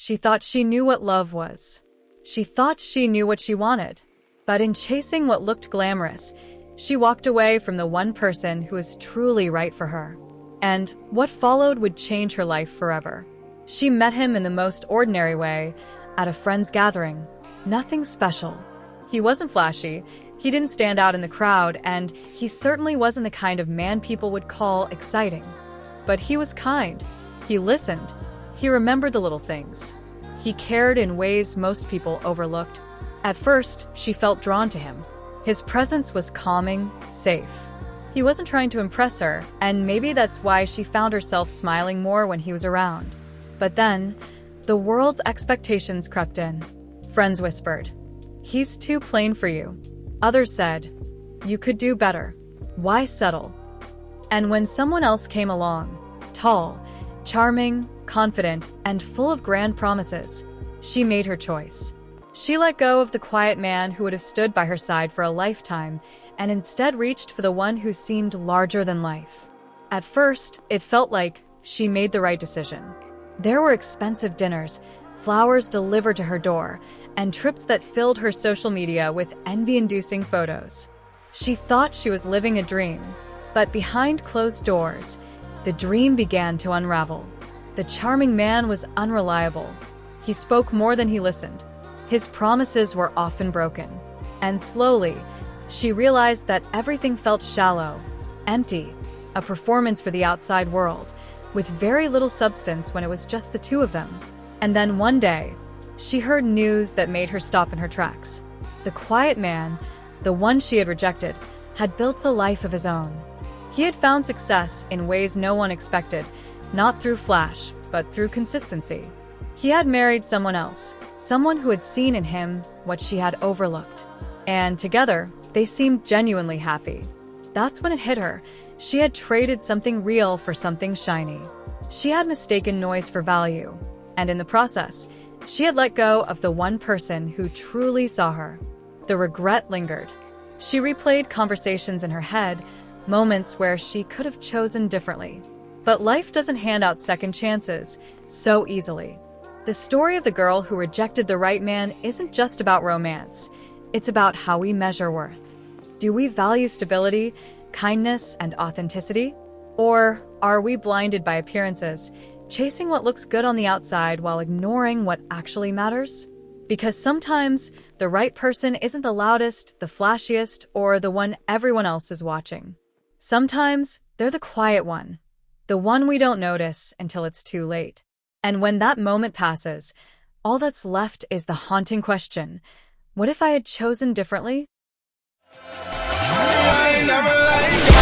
She thought she knew what love was. She thought she knew what she wanted. But in chasing what looked glamorous, she walked away from the one person who was truly right for her. And what followed would change her life forever. She met him in the most ordinary way, at a friend's gathering. Nothing special. He wasn't flashy, he didn't stand out in the crowd, and he certainly wasn't the kind of man people would call exciting. But he was kind. He listened. He remembered the little things. He cared in ways most people overlooked. At first, she felt drawn to him. His presence was calming, safe. He wasn't trying to impress her, and maybe that's why she found herself smiling more when he was around. But then, the world's expectations crept in. Friends whispered, "He's too plain for you." Others said, "You could do better. Why settle?" And when someone else came along, tall, charming, confident, and full of grand promises, she made her choice. She let go of the quiet man who would have stood by her side for a lifetime and instead reached for the one who seemed larger than life. At first, it felt like she made the right decision. There were expensive dinners, flowers delivered to her door, and trips that filled her social media with envy-inducing photos. She thought she was living a dream, but behind closed doors, the dream began to unravel. The charming man was unreliable. He spoke more than he listened. His promises were often broken. And slowly, she realized that everything felt shallow, empty, a performance for the outside world, with very little substance when it was just the two of them. And then one day, she heard news that made her stop in her tracks. The quiet man, the one she had rejected, had built a life of his own. He had found success in ways no one expected, not through flash, but through consistency. He had married someone else, someone who had seen in him what she had overlooked. And together, they seemed genuinely happy. That's when it hit her. She had traded something real for something shiny. She had mistaken noise for value. And in the process, she had let go of the one person who truly saw her. The regret lingered. She replayed conversations in her head, moments where she could have chosen differently. But life doesn't hand out second chances so easily. The story of the girl who rejected the right man isn't just about romance. It's about how we measure worth. Do we value stability, kindness, and authenticity? Or are we blinded by appearances, chasing what looks good on the outside while ignoring what actually matters? Because sometimes the right person isn't the loudest, the flashiest, or the one everyone else is watching. Sometimes they're the quiet one, the one we don't notice until it's too late. And when that moment passes, all that's left is the haunting question, what if I had chosen differently? I never let go.